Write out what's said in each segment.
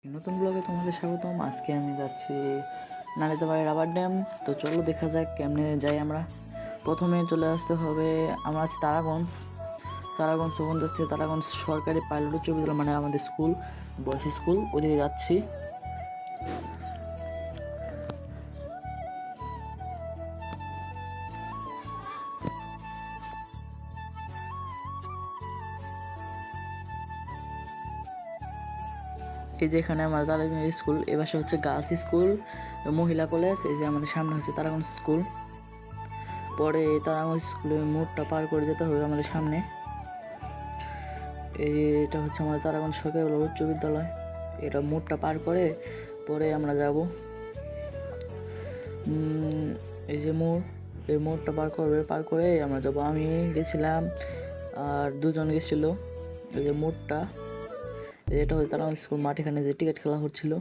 নতুন ব্লগে তোমাদের স্বাগতম। আজকে আমি যাচ্ছি নালিতাবাড়ি রাবার ড্যাম। তো চলো দেখা যাক কেমনে যাই আমরা। প্রথমে চলে আসতে হবে, আমরা আছি তারাগঞ্জ ওখান যাচ্ছি তারাগঞ্জ সরকারি পাইলট উচ্চ বিদ্যালয়, মানে আমাদের স্কুল, বয়েজ স্কুল, ওইদিকে যাচ্ছি। এই যে এখানে আমাদের তারাগঞ্জ স্কুল, এ পাশে হচ্ছে গার্লস স্কুল, মহিলা কলেজ। এই যে আমাদের সামনে হচ্ছে তারাগঞ্জ স্কুল। পরে তারাগঞ্জ স্কুলের মোড়টা পার করে যেতে হবে আমাদের সামনে। এটা হচ্ছে আমাদের তারাগঞ্জ সরকারি উচ্চ বিদ্যালয়। এটা মোড়টা পার করে পরে আমরা যাব। এই যে মোড়, এই মোড়টা পার করে আমরা যাব। আমি গেছিলাম আর দুজন গেছিল। এই যে মোড়টা, এটা হচ্ছে তারাগঞ্জ স্কুল মাঠ, এখানে যে টিকিট খেলা হচ্ছিল।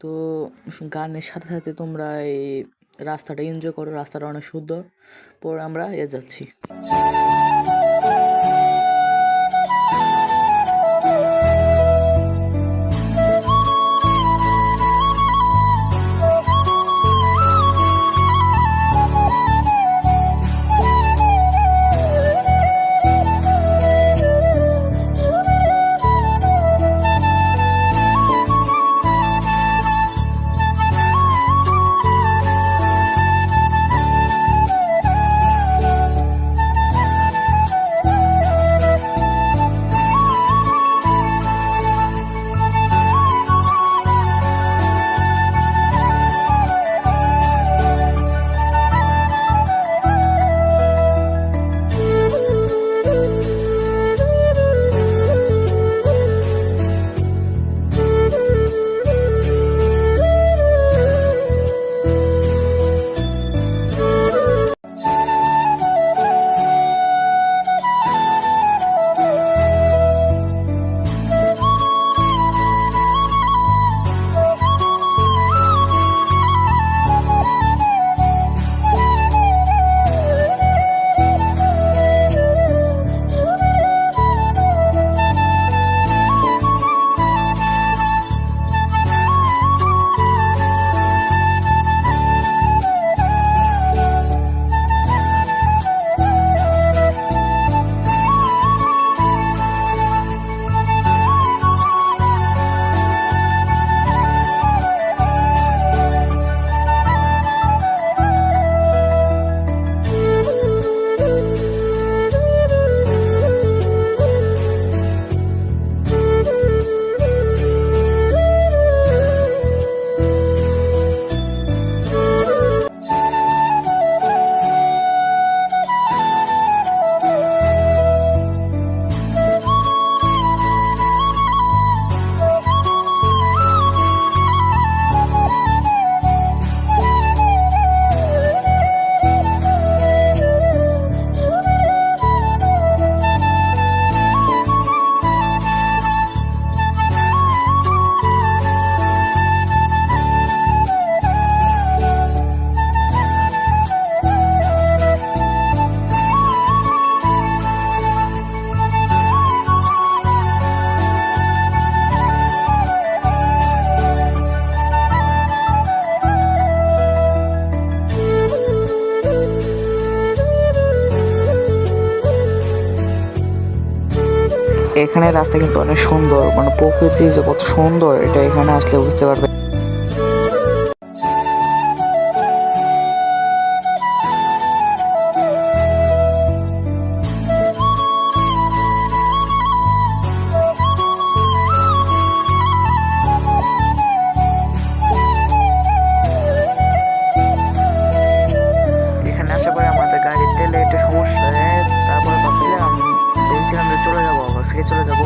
তো গানের সাথে সাথে তোমরা এই রাস্তাটা এনজয় করো, রাস্তাটা অনেক সুন্দর। পরে আমরা যাচ্ছি। এখানে রাস্তা কিন্তু অনেক সুন্দর, মানে প্রকৃতি যে কত সুন্দর এটা এখানে আসলে বুঝতে পারবে। এখানে আসার পরে আমাদের গাড়ির তেলে একটু সমস্যা, তারপরে ভেবেছিলাম যে চলে যাবো, আবার ফিরে চলে যাবো।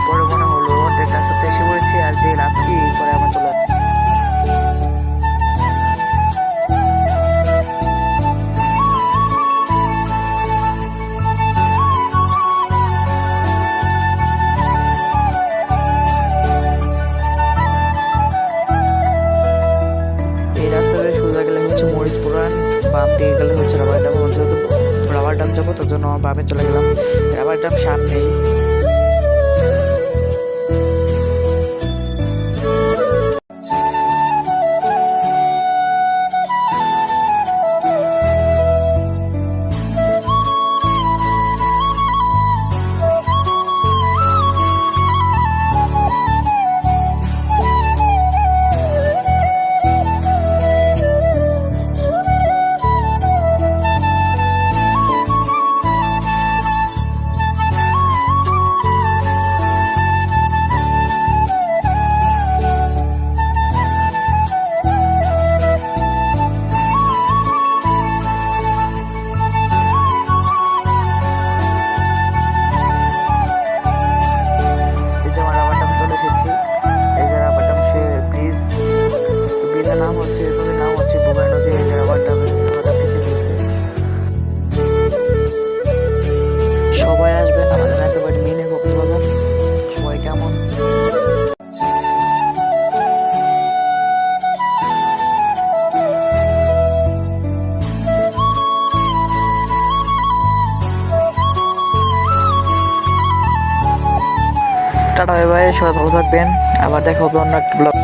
পরে মনে হলো অর্ধেক রাস্তাতে এসে পড়েছি, আর যে লাভ কি, পরে আমার চলে এই রাস্তা দিয়ে সোজা গেলে হচ্ছে মরিচপুরান, বাম দিকে গেলে হচ্ছে রাবার ড্যাম। যেহেতু রাবার ড্যাম যাবো তার জন্য বামে চলে গেলাম। রাবার ড্যাম সামনেই। টাটা, বাই বাই, সবাই ভালো থাকবেন, আবার দেখা হবে অন্য একটা ব্লগ।